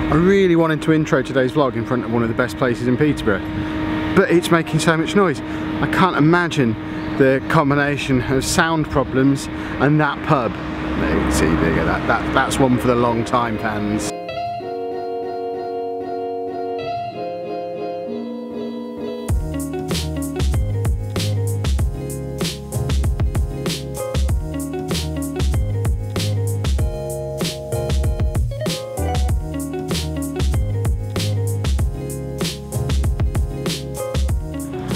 I really wanted to intro today's vlog in front of one of the best places in Peterborough, but it's making so much noise. I can't imagine the combination of sound problems and that pub. See, there you go, that's one for the long time fans.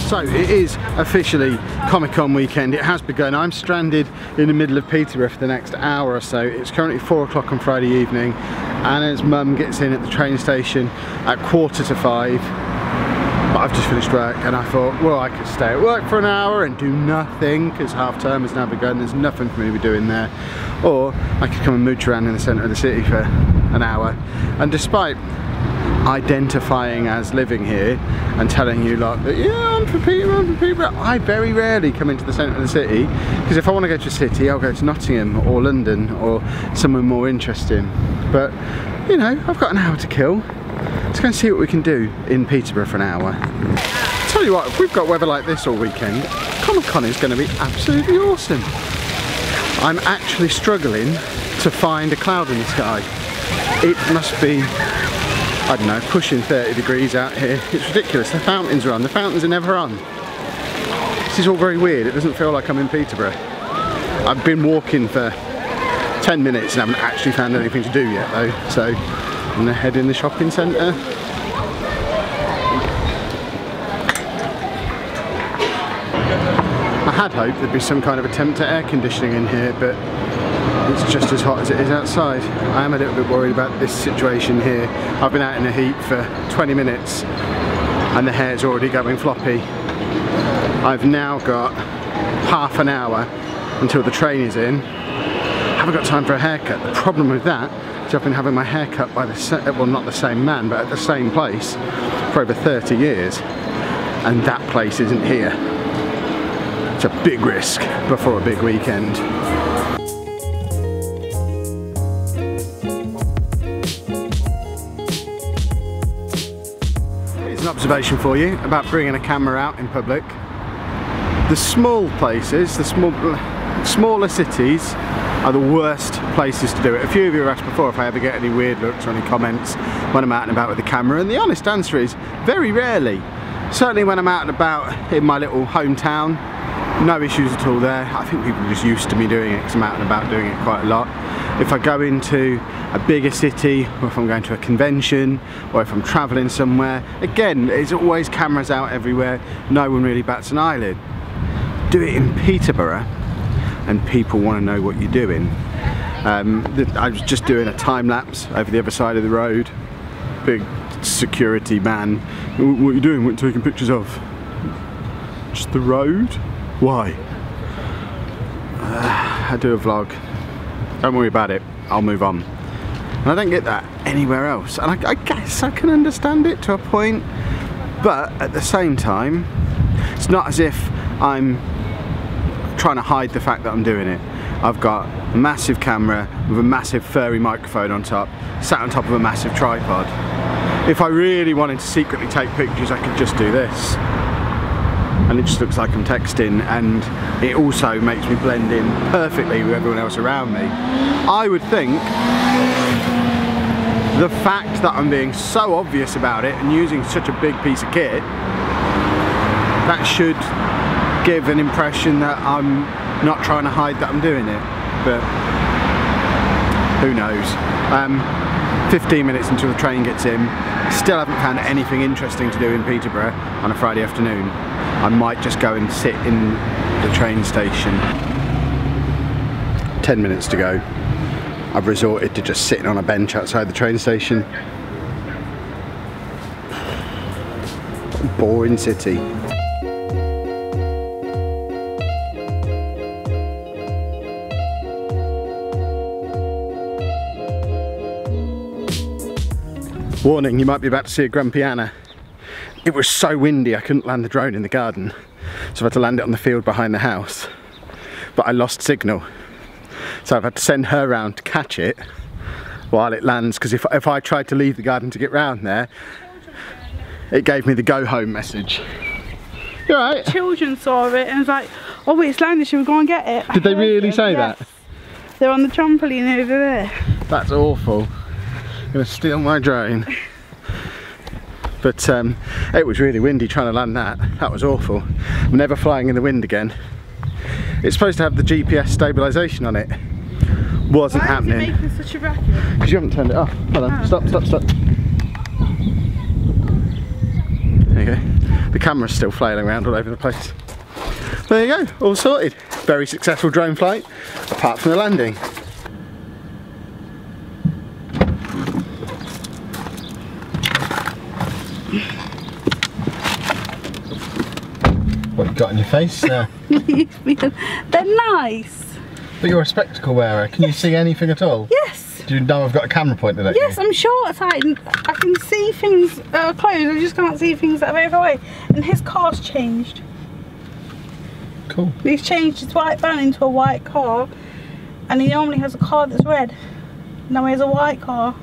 So it is officially Comic Con weekend. It has begun. I'm stranded in the middle of Peterborough for the next hour or so. It's currently 4 o'clock on Friday evening. Anna's mum gets in at the train station at 4:45. But I've just finished work and I thought, well, I could stay at work for an hour and do nothing because half term has now begun. There's nothing for me to be doing there. Or I could come and mooch around in the centre of the city for an hour. And despite identifying as living here and telling you like that, yeah, I'm from Peterborough, I very rarely come into the centre of the city, because if I want to go to a city I'll go to Nottingham or London or somewhere more interesting. But you know, I've got an hour to kill. Let's go and see what we can do in Peterborough for an hour. I'll tell you what, if we've got weather like this all weekend, Comic Con is going to be absolutely awesome. I'm actually struggling to find a cloud in the sky. It must be, I don't know, pushing 30 degrees out here. It's ridiculous. The fountains are on. The fountains are never on. This is all very weird. It doesn't feel like I'm in Peterborough. I've been walking for 10 minutes and haven't actually found anything to do yet though. So I'm gonna head in the shopping centre. I had hoped there'd be some kind of attempt at air conditioning in here, but it's just as hot as it is outside. I am a little bit worried about this situation here. I've been out in the heat for 20 minutes and the hair's already going floppy. I've now got half an hour until the train is in. I haven't got time for a haircut. The problem with that is I've been having my hair cut by the, well, not the same man, but at the same place for over 30 years. And that place isn't here. It's a big risk before a big weekend. An observation for you about bringing a camera out in public. The small places, the smaller cities are the worst places to do it. A few of you have asked before if I ever get any weird looks or any comments when I'm out and about with the camera, and the honest answer is very rarely. Certainly when I'm out and about in my little hometown, no issues at all there. I think people are just used to me doing it because I'm out and about doing it quite a lot. If I go into a bigger city, or if I'm going to a convention, or if I'm travelling somewhere, again, there's always cameras out everywhere, no one really bats an eyelid. Do it in Peterborough and people want to know what you're doing. I was just doing a time lapse over the other side of the road. Big security man, what are you doing? What are you taking pictures of? Just the road? Why? I do a vlog. Don't worry about it, I'll move on. And I don't get that anywhere else. And I guess I can understand it to a point, but at the same time, it's not as if I'm trying to hide the fact that I'm doing it. I've got a massive camera with a massive furry microphone on top, sat on top of a massive tripod. If I really wanted to secretly take pictures, I could just do this. And it just looks like I'm texting, and it also makes me blend in perfectly with everyone else around me. I would think the fact that I'm being so obvious about it and using such a big piece of kit, that should give an impression that I'm not trying to hide that I'm doing it, but who knows. 15 minutes until the train gets in, still haven't found anything interesting to do in Peterborough on a Friday afternoon. I might just go and sit in the train station. 10 minutes to go. I've resorted to just sitting on a bench outside the train station. Boring city. Warning, you might be about to see a grumpy Anna. It was so windy I couldn't land the drone in the garden, so I had to land it on the field behind the house. But I lost signal, so I've had to send her round to catch it while it lands, because if I tried to leave the garden to get round there, it gave me the go home message. You alright? Children saw it and was like, oh wait, it's landed, should we go and get it? Did they really say that? They're on the trampoline over there. That's awful. Gonna steal my drone. But it was really windy trying to land that. That was awful. I'm never flying in the wind again. It's supposed to have the GPS stabilisation on it. Wasn't happening. Why is it making such a racket? Because you haven't turned it off. Hold on. Stop, stop, stop. There you go. The camera's still flailing around all over the place. There you go, all sorted. Very successful drone flight, apart from the landing. What you got on your face? They're nice. But you're a spectacle wearer. Can you see anything at all? Yes. Do you know I've got a camera pointed at you? Yes, I'm short-sighted. I can see things that are close. I just can't see things that are very far away. And his car's changed. Cool. He's changed his white van into a white car, and he normally has a car that's red. Now he has a white car.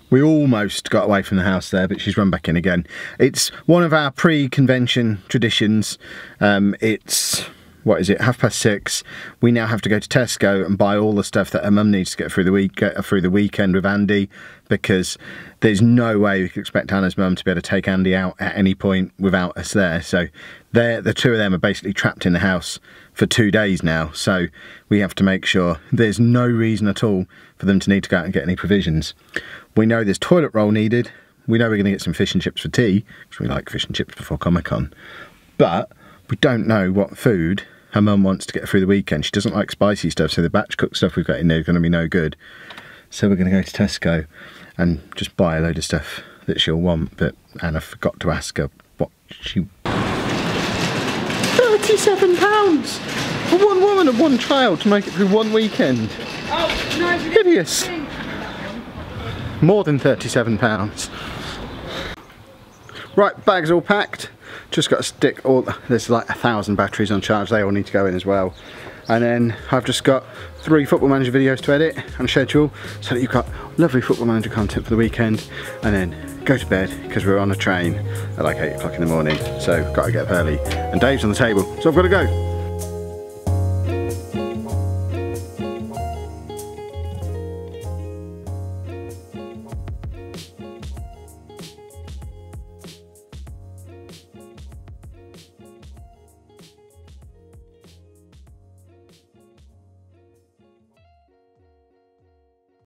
We almost got away from the house there, but she's run back in again. It's one of our pre-convention traditions. It's, what is it, 6:30. We now have to go to Tesco and buy all the stuff that her mum needs to get through the weekend with Andy, because there's no way we could expect Anna's mum to be able to take Andy out at any point without us there. So the two of them are basically trapped in the house for 2 days now. So we have to make sure there's no reason at all for them to need to go out and get any provisions. We know there's toilet roll needed. We know we're going to get some fish and chips for tea, because we like fish and chips before Comic Con. But we don't know what food her mum wants to get through the weekend. She doesn't like spicy stuff, so the batch cooked stuff we've got in there is going to be no good. So we're going to go to Tesco and just buy a load of stuff that she'll want, but Anna forgot to ask her what she... £37 for one woman and one child to make it through one weekend. Oh, no, hideous. More than £37. Right, bags all packed. Just got to stick all, there's like 1,000 batteries on charge, they all need to go in as well. And then I've just got 3 Football Manager videos to edit and schedule, so that you've got lovely Football Manager content for the weekend, and then go to bed, because we're on a train at like 8 o'clock in the morning, so got to get up early. And Dave's on the table, so I've got to go.